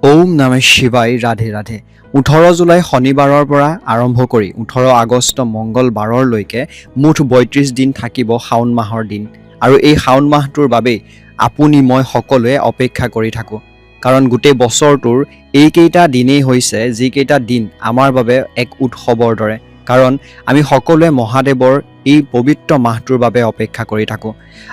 ওম নমঃ শিৱায় ৰাধে ৰাধে 18 জুলাই শনিবাৰৰ পৰা আৰম্ভ কৰি 18 আগষ্ট মঙ্গলবাৰলৈকে মুঠ 32 দিন থাকিব শাওণ মাহৰ দিন আৰু এই শাওণ মাহটোৰ বাবে আপুনি মই সকলোৱে অপেক্ষা কৰি থাকো কাৰণ গোটেই বছৰটোৰ এইকেইটা দিনেই হৈছে যিকেইটা দিন আমাৰ বাবে এক উৎসৱৰ দৰে কাৰণ আমি সকলোৱে মহাদেৱৰ এই পবিত্ৰ মাহটোৰ বাবে অপেক্ষা কৰি থাকো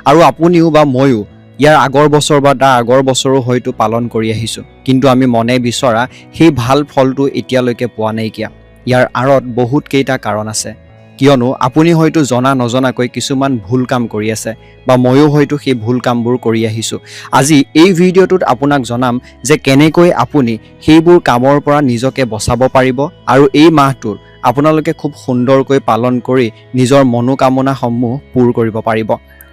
আৰু আপুনিও বা ময়ো ইয়াৰ আগৰ বছৰ বা তাৰ আগৰ বছৰো হয়তো পালন কৰি আহিছোঁ কিন্তু আমি মনে বিচৰা সেই ভাল ফলটো এতিয়ালৈকে পোৱা নাইকিয়া ইয়াৰ আঁৰত বহুত কেইটা কাৰণ আছে কিয়নো আপুনি হয়তো জনা নজনাকৈ কিছুমান ভুল কাম কৰি আছে বা ময়ো হয়তো সেই ভুল কামবোৰ কৰি আহিছোঁ আজি এই ভিডিঅ'টোত আপোনাক জনাম যে কেনেকৈ আপুনি সেইবোৰ কামৰ পৰা নিজকে বচাব পাৰিব আৰু এই মাহটোৰ আপোনালোকে খুব সুন্দৰকৈ পালন কৰি নিজৰ মনোকামনাসমূহ পূৰ কৰিব পাৰিব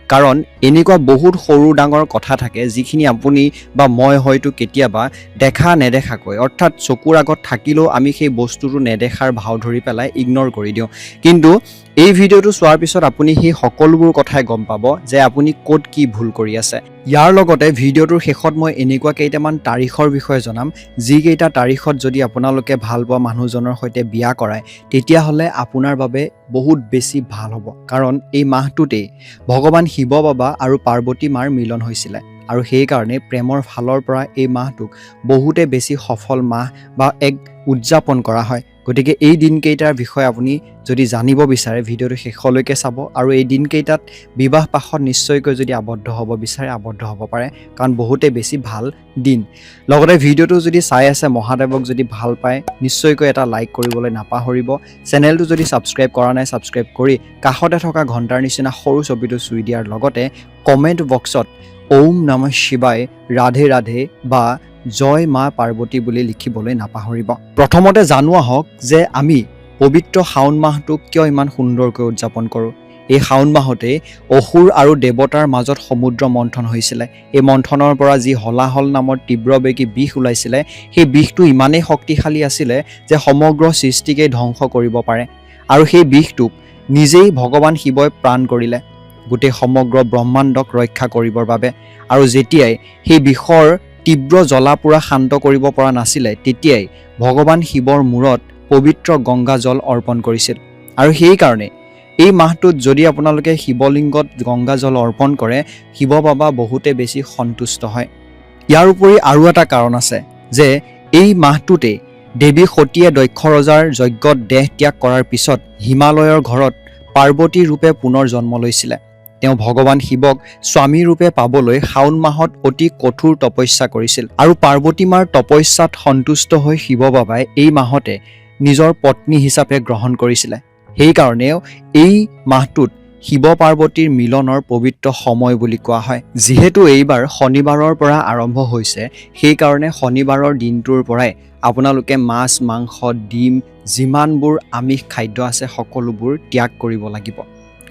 কাৰণ এনেকুৱা বহুত সৰু ডাঙৰ কথা থাকে যিখিনি আপুনি বা মই হয়তো কেতিয়াবা দেখা নেদেখাকৈ অৰ্থাৎ চকুৰ আগত থাকিলেও আমি সেই বস্তুটো নেদেখাৰ ভাও ধৰি পেলাই ইগনৰ কৰি দিওঁ কিন্তু এই ভিডিঅ'টো চোৱাৰ পিছত আপুনি সেই সকলোবোৰ কথাই গম পাব যে আপুনি ক'ত কি ভুল কৰি আছে ইয়াৰ লগতে ভিডিঅ'টোৰ শেষত মই এনেকুৱা কেইটামান তাৰিখৰ বিষয়ে জনাম যিকেইটা তাৰিখত যদি আপোনালোকে ভাল পোৱা মানুহজনৰ সৈতে বিয়া কৰায় তেতিয়াহ'লে আপোনাৰ বাবে বহুত বেছি ভাল হ'ব কাৰণ এই মাহটোতেই ভগৱান শিৱ বাবা আৰু পাৰ্বতী মাৰ মিলন হৈছিলে আৰু সেই কাৰণে প্ৰেমৰ ফালৰ পৰা এই মাহটোক বহুতে বেছি সফল মাহ বা এক উদযাপন কৰা হয় গতিকে এই দিনকেইটাৰ বিষয়ে আপুনি যদি জানিব বিচাৰে ভিডিঅ'টো শেষলৈকে চাব আৰু এই দিনকেইটাত বিবাহ পাশত নিশ্চয়কৈ যদি আবদ্ধ হ'ব বিচাৰে আবদ্ধ হ'ব পাৰে কাৰণ বহুতে বেছি ভাল দিন লগতে ভিডিঅ'টো যদি চাই আছে মহাদেৱক যদি ভাল পায় নিশ্চয়কৈ এটা লাইক কৰিবলৈ নাপাহৰিব চেনেলটো যদি ছাবস্ক্ৰাইব কৰা নাই ছাবস্ক্ৰাইব কৰি কাষতে থকা ঘণ্টাৰ নিচিনা সৰু ছবিটো চুই দিয়াৰ লগতে কমেণ্ট বক্সত ওম নমঃ শিৱায় ৰাধে ৰাধে বা জয় মা পাৰ্বতী বুলি লিখিবলৈ নাপাহৰিব প্ৰথমতে জানো আহক যে আমি পবিত্ৰ শাওণ মাহটোক কিয় ইমান সুন্দৰকৈ উদযাপন কৰোঁ এই শাওণ মাহতে অসুৰ আৰু দেৱতাৰ মাজত সমুদ্ৰ মন্থন হৈছিলে এই মন্থনৰ পৰা যি হলাহল নামৰ তীব্ৰবেগী বিষ ওলাইছিলে সেই বিষটো ইমানেই শক্তিশালী আছিলে যে সমগ্ৰ সৃষ্টিকেই ধ্বংস কৰিব পাৰে আৰু সেই বিষটোক নিজেই ভগৱান শিৱই প্ৰাণ কৰিলে গোটেই সমগ্ৰ ব্ৰহ্মাণ্ডক ৰক্ষা কৰিবৰ বাবে আৰু যেতিয়াই সেই বিষৰ তীব্ৰ জ্বলা-পোৰা শান্ত কৰিব পৰা নাছিলে তেতিয়াই ভগৱান শিৱৰ মূৰত পবিত্ৰ গংগা জল অৰ্পণ কৰিছিল আৰু সেই কাৰণে এই মাহটোত যদি আপোনালোকে শিৱলিংগত গংগা জল অৰ্পণ কৰে শিৱ বাবা বহুতে বেছি সন্তুষ্ট হয় ইয়াৰ উপৰি আৰু এটা কাৰণ আছে যে এই মাহটোতে দেৱী সতীয়ে দক্ষ ৰজাৰ যজ্ঞত দেহ ত্যাগ কৰাৰ পিছত হিমালয়ৰ ঘৰত পাৰ্বতী ৰূপে পুনৰ জন্ম লৈছিলে তেওঁ ভগৱান শিৱক স্বামী ৰূপে পাবলৈ শাওণ মাহত অতি কঠোৰ তপস্যা কৰিছিল আৰু পাৰ্বতী মাৰ তপস্যাত সন্তুষ্ট হৈ শিৱ বাবাই এই মাহতে নিজৰ পত্নী হিচাপে গ্ৰহণ কৰিছিলে সেইকাৰণেও এই মাহটোত শিৱ পাৰ্বতীৰ মিলনৰ পবিত্ৰ সময় বুলি কোৱা হয় যিহেতু এইবাৰ শনিবাৰৰ পৰা আৰম্ভ হৈছে সেইকাৰণে শনিবাৰৰ দিনটোৰ পৰাই আপোনালোকে মাছ মাংস ডিম যিমানবোৰ আমিষ খাদ্য আছে সকলোবোৰ ত্যাগ কৰিব লাগিব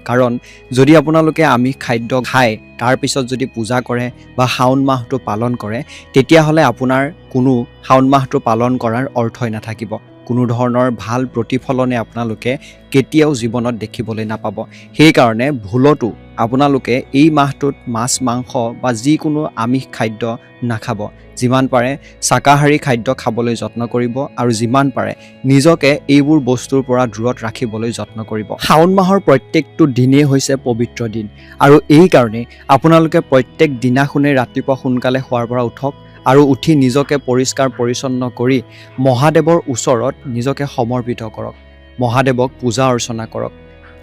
কাৰণ যদি আপোনালোকে আমিষ খাদ্য খায় তাৰ পিছত যদি পূজা কৰে বা শাওণ মাহটো পালন কৰে তেতিয়াহ'লে আপোনাৰ কোনো শাওণ মাহটো পালন কৰাৰ অৰ্থই নাথাকিব কোনো ধৰণৰ ভাল প্ৰতিফলনে আপোনালোকে কেতিয়াও জীৱনত দেখিবলৈ নাপাব সেইকাৰণে ভুলতো আপোনালোকে এই মাহটোত মাছ মাংস বা যিকোনো আমিষ খাদ্য নাখাব যিমান পাৰে শাকাহাৰী খাদ্য খাবলৈ যত্ন কৰিব আৰু যিমান পাৰে নিজকে এইবোৰ বস্তুৰ পৰা দূৰত ৰাখিবলৈ যত্ন কৰিব শাওণ মাহৰ প্ৰত্যেকটো দিনেই হৈছে পবিত্ৰ দিন আৰু এই কাৰণে আপোনালোকে প্ৰত্যেক দিনাখনে ৰাতিপুৱা সোনকালে শুৱাৰ পৰা উঠক আৰু উঠি নিজকে পৰিষ্কাৰ পৰিচ্ছন্ন কৰি মহাদেৱৰ ওচৰত নিজকে সমৰ্পিত কৰক মহাদেৱক পূজা অৰ্চনা কৰক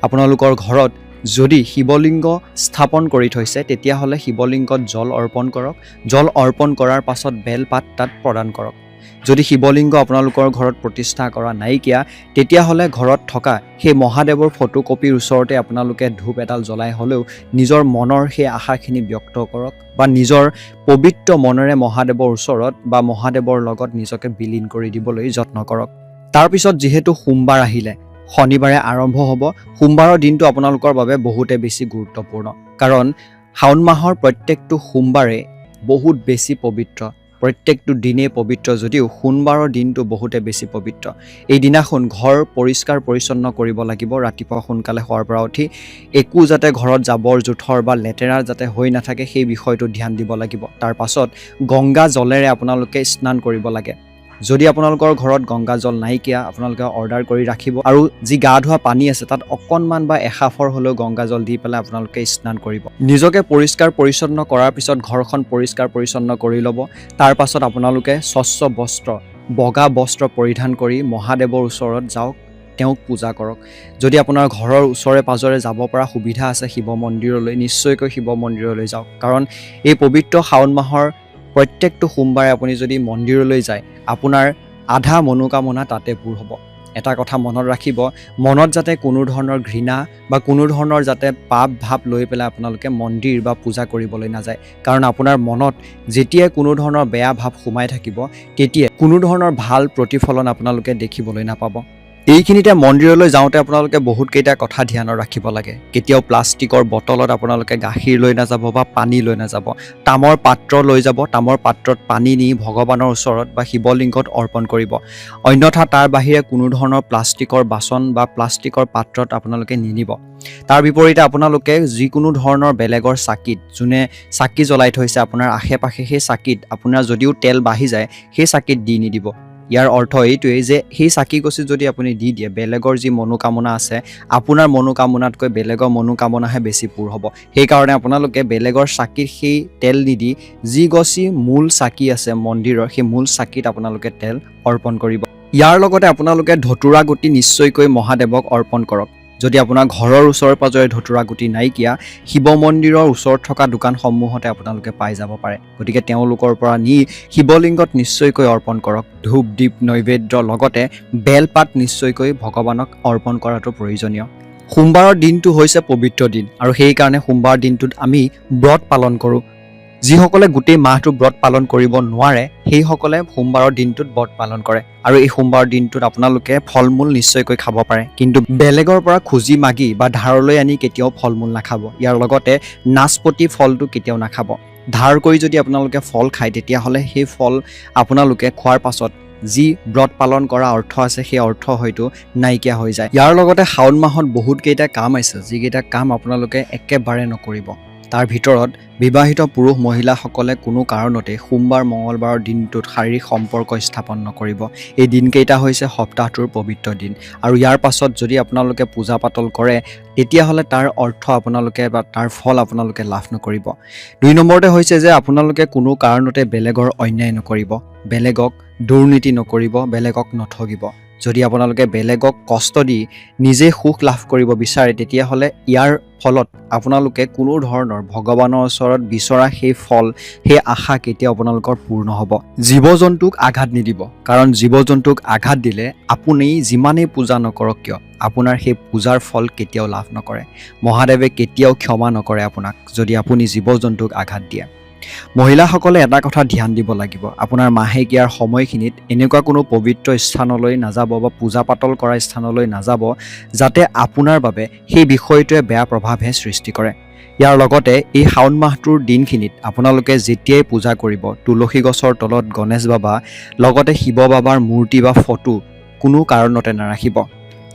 আপোনালোকৰ ঘৰত যদি শিৱলিংগ স্থাপন কৰি থৈছে তেতিয়াহ'লে শিৱলিংগত জল অৰ্পণ কৰক জল অৰ্পণ কৰাৰ পাছত বেলপাত তাত প্ৰদান কৰক যদি শিৱলিংগ আপোনালোকৰ ঘৰত প্ৰতিষ্ঠা কৰা নাইকিয়া তেতিয়াহ'লে ঘৰত থকা সেই মহাদেৱৰ ফটোকপিৰ ওচৰতে আপোনালোকে ধূপ এডাল জ্বলাই হ'লেও নিজৰ মনৰ সেই আশাখিনি ব্যক্ত কৰক বা নিজৰ পবিত্ৰ মনেৰে মহাদেৱৰ ওচৰত বা মহাদেৱৰ লগত নিজকে বিলীন কৰি দিবলৈ যত্ন কৰক তাৰপিছত যিহেতু সোমবাৰ আহিলে শনিবাৰে আৰম্ভ হ'ব সোমবাৰৰ দিনটো আপোনালোকৰ বাবে বহুতে বেছি গুৰুত্বপূৰ্ণ কাৰণ শাওণ মাহৰ প্ৰত্যেকটো সোমবাৰে বহুত বেছি পবিত্ৰ প্ৰত্যেকটো দিনেই পবিত্ৰ যদিও সোমবাৰৰ দিনটো বহুতে বেছি পবিত্ৰ। এই দিনাখন ঘৰ পৰিষ্কাৰ পৰিচ্ছন্ন কৰিব লাগিব। ৰাতিপুৱা সোনকালে শোৱাৰ পৰা উঠি একো যাতে ঘৰত জাবৰ জোথৰ বা লেতেৰা যাতে হৈ নাথাকে সেই বিষয়টো ধ্যান দিব লাগিব। তাৰ পাছত গংগা জলেৰে আপোনালোকে স্নান কৰিব লাগে। যদি আপোনালোকৰ ঘৰত গংগা জল নাইকিয়া আপোনালোকে অৰ্ডাৰ কৰি ৰাখিব আৰু যি গা ধোৱা পানী আছে তাত অকণমান বা এসাফৰ হ'লেও গংগা জল দি পেলাই আপোনালোকে স্নান কৰিব। নিজকে পৰিষ্কাৰ পৰিচ্ছন্ন কৰাৰ পিছত ঘৰখন পৰিষ্কাৰ পৰিচ্ছন্ন কৰি ল'ব। তাৰ পাছত আপোনালোকে স্বচ্ছ বস্ত্ৰ বগা বস্ত্ৰ পৰিধান কৰি মহাদেৱৰ ওচৰত যাওক, তেওঁক পূজা কৰক। যদি আপোনাৰ ঘৰৰ ওচৰে পাজৰে যাব পৰা সুবিধা আছে শিৱ মন্দিৰলৈ, নিশ্চয়কৈ শিৱ মন্দিৰলৈ যাওক। কাৰণ এই পবিত্ৰ শাওণ মাহৰ প্ৰত্যেকটো সোমবাৰে আপুনি যদি মন্দিৰলৈ যায় আপোনাৰ আধা মনোকামনা তাতে পূৰ হ'ব। এটা কথা মনত ৰাখিব, মনত যাতে কোনো ধৰণৰ ঘৃণা বা কোনো ধৰণৰ যাতে পাপ ভাৱ লৈ পেলাই আপোনালোকে মন্দিৰ বা পূজা কৰিবলৈ নাযায়। কাৰণ আপোনাৰ মনত যেতিয়াই কোনো ধৰণৰ বেয়া ভাৱ সোমাই থাকিব তেতিয়া কোনো ধৰণৰ ভাল প্ৰতিফলন আপোনালোকে দেখিবলৈ নাপাব। এইখিনিতে মন্দিৰলৈ যাওঁতে আপোনালোকে বহুতকেইটা কথা ধ্যানত ৰাখিব লাগে। কেতিয়াও প্লাষ্টিকৰ বটলত আপোনালোকে গাখীৰ লৈ নাযাব বা পানী লৈ নাযাব। তামৰ পাত্ৰ লৈ যাব, তামৰ পাত্ৰত পানী নি ভগৱানৰ ওচৰত বা শিৱলিংগত অৰ্পণ কৰিব। অন্যথা তাৰ বাহিৰে কোনো ধৰণৰ প্লাষ্টিকৰ বাচন বা প্লাষ্টিকৰ পাত্ৰত আপোনালোকে নিনিব। তাৰ বিপৰীতে আপোনালোকে যিকোনো ধৰণৰ বেলেগৰ চাকিত যোনে চাকি জ্বলাই থৈছে আপোনাৰ আশে পাশে সেই চাকিত আপোনাৰ যদিও তেল বাঢ়ি যায় সেই চাকিত দি নিদিব। ইয়াৰ অৰ্থ এইটোৱেই যে সেই চাকি গছি যদি আপুনি দি দিয়ে বেলেগৰ যি মনোকামনা আছে আপোনাৰ মনোকামনাতকৈ বেলেগৰ মনোকামনাহে বেছি পূৰ হ'ব। সেইকাৰণে আপোনালোকে বেলেগৰ চাকিত সেই তেল নিদি যি গছি মূল চাকি আছে মন্দিৰৰ সেই মূল চাকিত আপোনালোকে তেল অৰ্পণ কৰিব। ইয়াৰ লগতে আপোনালোকে ধতুৰা গুটি নিশ্চয়কৈ মহাদেৱক অৰ্পণ কৰক। যদি আপোনাৰ ঘৰৰ ওচৰে পাজৰে ধতুৰা গুটি নাইকিয়া শিৱ মন্দিৰৰ ওচৰত থকা দোকানসমূহতে আপোনালোকে পাই যাব পাৰে। গতিকে তেওঁলোকৰ পৰা নি শিৱলিংগত নিশ্চয়কৈ অৰ্পণ কৰক। ধূপ দীপ নৈবেদ্য লগতে বেলপাত নিশ্চয়কৈ ভগৱানক অৰ্পণ কৰাটো প্ৰয়োজনীয়। সোমবাৰৰ দিনটো হৈছে পবিত্ৰ দিন আৰু সেইকাৰণে সোমবাৰ দিনটোত আমি ব্ৰত পালন কৰোঁ। যিসকলে গোটেই মাহটো ব্ৰত পালন কৰিব নোৱাৰে সেইসকলে সোমবাৰৰ দিনটোত ব্ৰত পালন কৰে আৰু এই সোমবাৰৰ দিনটোত আপোনালোকে ফল মূল নিশ্চয়কৈ খাব পাৰে। কিন্তু বেলেগৰ পৰা খুজি মাগি বা ধাৰলৈ আনি কেতিয়াও ফল মূল নাখাব। ইয়াৰ লগতে নাচপতি ফলটো কেতিয়াও নাখাব। ধাৰ কৰি যদি আপোনালোকে ফল খায় তেতিয়াহ'লে সেই ফল আপোনালোকে খোৱাৰ পাছত যি ব্ৰত পালন কৰা অৰ্থ আছে সেই অৰ্থ হয়তো নাইকিয়া হৈ যায়। ইয়াৰ লগতে শাওণ মাহত বহুতকেইটা কাম আছে যিকেইটা কাম আপোনালোকে একেবাৰে নকৰিব। তাৰ ভিতৰত বিবাহিত পুৰুষ মহিলাসকলে কোনো কাৰণতে সোমবাৰ মঙলবাৰৰ দিনটোত শাৰীৰিক সম্পৰ্ক স্থাপন নকৰিব। এই দিনকেইটা হৈছে সপ্তাহটোৰ পবিত্ৰ দিন আৰু ইয়াৰ পাছত যদি আপোনালোকে পূজা পাতল কৰে তেতিয়াহ'লে তাৰ অৰ্থ আপোনালোকে বা তাৰ ফল আপোনালোকে লাভ নকৰিব। ২ নম্বৰতে হৈছে যে আপোনালোকে কোনো কাৰণতে বেলেগৰ অন্যায় নকৰিব, বেলেগক দুৰ্নীতি নকৰিব, বেলেগক নঠগিব। যদি আপোনালোকে বেলেগক কষ্ট দি নিজে সুখ লাভ কৰিব বিচাৰে তেতিয়াহ'লে ইয়াৰ ফলত আপোনালোকে কোনো ধৰণৰ ভগৱানৰ ওচৰত বিচৰা সেই ফল সেই আশা কেতিয়াও আপোনালোকৰ পূৰ্ণ হ'ব। জীৱ জন্তুক আঘাত নিদিব, কাৰণ জীৱ জন্তুক আঘাত দিলে আপুনি যিমানেই পূজা নকৰক কিয় আপোনাৰ সেই পূজাৰ ফল কেতিয়াও লাভ নকৰে। মহাদেৱে কেতিয়াও ক্ষমা নকৰে আপোনাক যদি আপুনি জীৱ জন্তুক আঘাত দিয়ে। মহিলাসকলে এটা কথা ধ্যান দিব লাগিব, আপোনাৰ মাহেকীয়াৰ সময়খিনিত এনেকুৱা কোনো পবিত্ৰ স্থানলৈ নাযাব বা পূজা পাতল কৰা স্থানলৈ নাযাব যাতে আপোনাৰ বাবে সেই বিষয়টোৱে বেয়া প্ৰভাৱহে সৃষ্টি কৰে। ইয়াৰ লগতে এই শাওণ মাহটোৰ দিনখিনিত আপোনালোকে যেতিয়াই পূজা কৰিব তুলসী গছৰ তলত গণেশ বাবা লগতে শিৱ বাবাৰ মূৰ্তি বা ফটো কোনো কাৰণতে নাৰাখিব।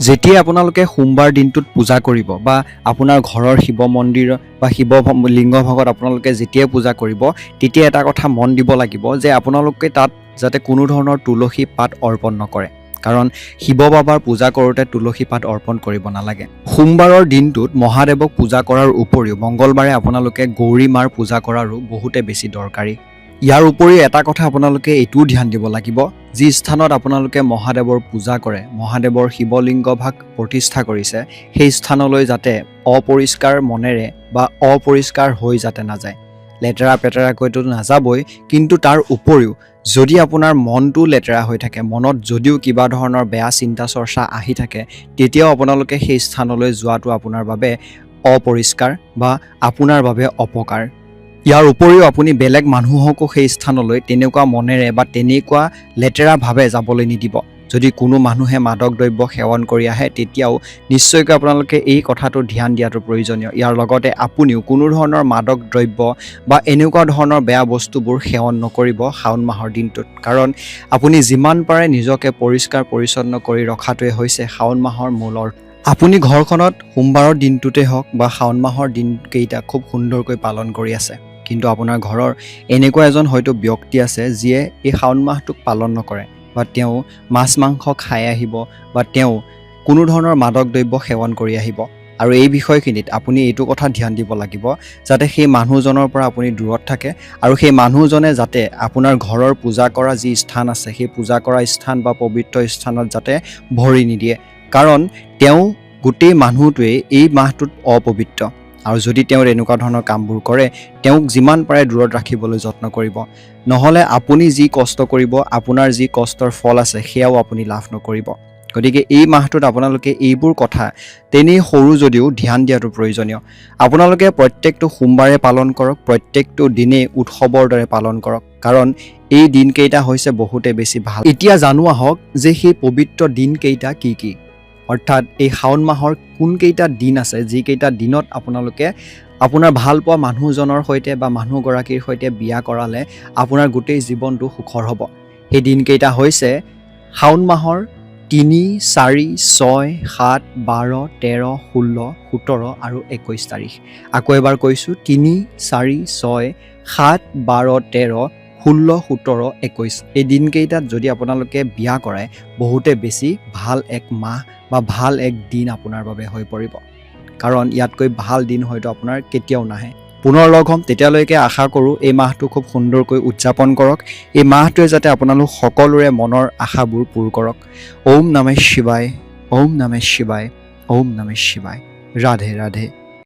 যেতিয়াই আপোনালোকে সোমবাৰ দিনটোত পূজা কৰিব বা আপোনাৰ ঘৰৰ শিৱ মন্দিৰ বা শিৱ লিংগ ভাগত আপোনালোকে যেতিয়াই পূজা কৰিব তেতিয়া এটা কথা মন দিব লাগিব যে আপোনালোকে তাত যাতে কোনো ধৰণৰ তুলসী পাত অৰ্পণ নকৰে, কাৰণ শিৱ বাবাৰ পূজা কৰোঁতে তুলসী পাত অৰ্পণ কৰিব নালাগে। সোমবাৰৰ দিনটোত মহাদেৱক পূজা কৰাৰ উপৰিও মংগলবাৰে আপোনালোকে গৌৰী মাৰ পূজা কৰাৰো বহুতে বেছি দৰকাৰী। ইয়াৰ উপৰিও এটা কথা আপোনালোকে এইটোও ধ্যান দিব লাগিব, যি স্থানত আপোনালোকে মহাদেৱৰ পূজা কৰে, মহাদেৱৰ শিৱলিংগ ভাগ প্ৰতিষ্ঠা কৰিছে, সেই স্থানলৈ যাতে অপৰিষ্কাৰ মনেৰে বা অপৰিষ্কাৰ হৈ যাতে নাযায়। লেতেৰা পেতেৰাকৈতো নাযাবই, কিন্তু তাৰ উপৰিও যদি আপোনাৰ মনটো লেতেৰা হৈ থাকে, মনত যদিও কিবা ধৰণৰ বেয়া চিন্তা চৰ্চা আহি থাকে, তেতিয়াও আপোনালোকে সেই স্থানলৈ যোৱাটো আপোনাৰ বাবে অপৰিষ্কাৰ বা আপোনাৰ বাবে অপকাৰ। ইয়াৰ উপৰিও আপুনি বেলেগ মানুহকো সেই স্থানলৈ তেনেকুৱা মনেৰে বা তেনেকুৱা লেতেৰাভাৱে যাবলৈ নিদিব। যদি কোনো মানুহে মাদক দ্ৰব্য সেৱন কৰি আহে তেতিয়াও নিশ্চয়কৈ আপোনালোকে এই কথাটো ধ্যান দিয়াটো প্ৰয়োজনীয়। ইয়াৰ লগতে আপুনিও কোনো ধৰণৰ মাদক দ্ৰব্য বা এনেকুৱা ধৰণৰ বেয়া বস্তুবোৰ সেৱন নকৰিব শাওণ মাহৰ দিনটোত, কাৰণ আপুনি যিমান পাৰে নিজকে পৰিষ্কাৰ পৰিচ্ছন্ন কৰি ৰখাটোৱে হৈছে শাওণ মাহৰ মূল অৰ্থ। আপুনি ঘৰখনত সোমবাৰৰ দিনটোতে হওক বা শাওণ মাহৰ দিনকেইটা খুব সুন্দৰকৈ পালন কৰি আছে, কিন্তু আপোনাৰ ঘৰৰ এনেকুৱা এজন হয়তো ব্যক্তি আছে যিয়ে এই শাওণ মাহটোক পালন নকৰে, বা তেওঁ মাছ মাংস খাই আহিব, বা তেওঁ কোনো ধৰণৰ মাদক দ্ৰব্য সেৱন কৰি আহিব। আৰু এই বিষয়খিনিত আপুনি এইটো কথা ধ্যান দিব লাগিব যাতে সেই মানুহজনৰ পৰা আপুনি দূৰত থাকে, আৰু সেই মানুহজনে যাতে আপোনাৰ ঘৰৰ পূজা কৰা যি স্থান আছে সেই পূজা কৰা স্থান বা পবিত্ৰ স্থানত যাতে ভৰি নিদিয়ে, কাৰণ তেওঁ গোটেই মানুহটোৱেই এই মাহটোত অপবিত্ৰ। আৰু যদি তেওঁ এনেকুৱা ধৰণৰ কামবোৰ কৰে তেওঁক যিমান পাৰে দূৰত ৰাখিবলৈ যত্ন কৰিব, নহ'লে আপুনি যি কষ্ট কৰিব আপোনাৰ যি কষ্টৰ ফল আছে সেয়াও আপুনি লাভ নকৰিব। গতিকে এই মাহটোত আপোনালোকে এইবোৰ কথা তেনেই সৰু যদিও ধ্যান দিয়াটো প্ৰয়োজনীয়। আপোনালোকে প্ৰত্যেকটো সোমবাৰে পালন কৰক, প্ৰত্যেকটো দিনেই উৎসৱৰ দৰে পালন কৰক, কাৰণ এই দিনকেইটা হৈছে বহুতে বেছি ভাল। এতিয়া জানো আহক যে সেই পবিত্ৰ দিনকেইটা কি কি, অৰ্থাৎ এই শাওণ মাহৰ কোনকেইটা দিন আছে যিকেইটা দিনত আপোনালোকে আপোনাৰ ভাল পোৱা মানুহজনৰ সৈতে বা মানুহগৰাকীৰ সৈতে বিয়া কৰালে আপোনাৰ গোটেই জীৱনটো সুখৰ হ'ব। সেই দিনকেইটা হৈছে শাওণ মাহৰ 3, 4, 6, 7, 12, 13, 16, 17 আৰু 21 তাৰিখ। আকৌ এবাৰ কৈছোঁ 3, 4, 6, 7, 12, 13, 16, 17, 21 এই দিনকেইটাত যদি আপোনালোকে বিয়া কৰায় বহুতে বেছি ভাল এক মাহ বা ভাল এক দিন আপোনাৰ বাবে হৈ পৰিব, কাৰণ ইয়াতকৈ ভাল দিন হয়তো আপোনাৰ কেতিয়াও নাহে। পুনৰ লগ হ'ম, তেতিয়ালৈকে আশা কৰোঁ এই মাহটো খুব সুন্দৰকৈ উদযাপন কৰক। এই মাহটোৱে যাতে আপোনালোক সকলোৰে মনৰ আশাবোৰ পূৰ কৰক। ওম নমঃ শিৱায়, ওম নমঃ শিৱায়, ওম নমঃ শিৱায়। ৰাধে ৰাধে।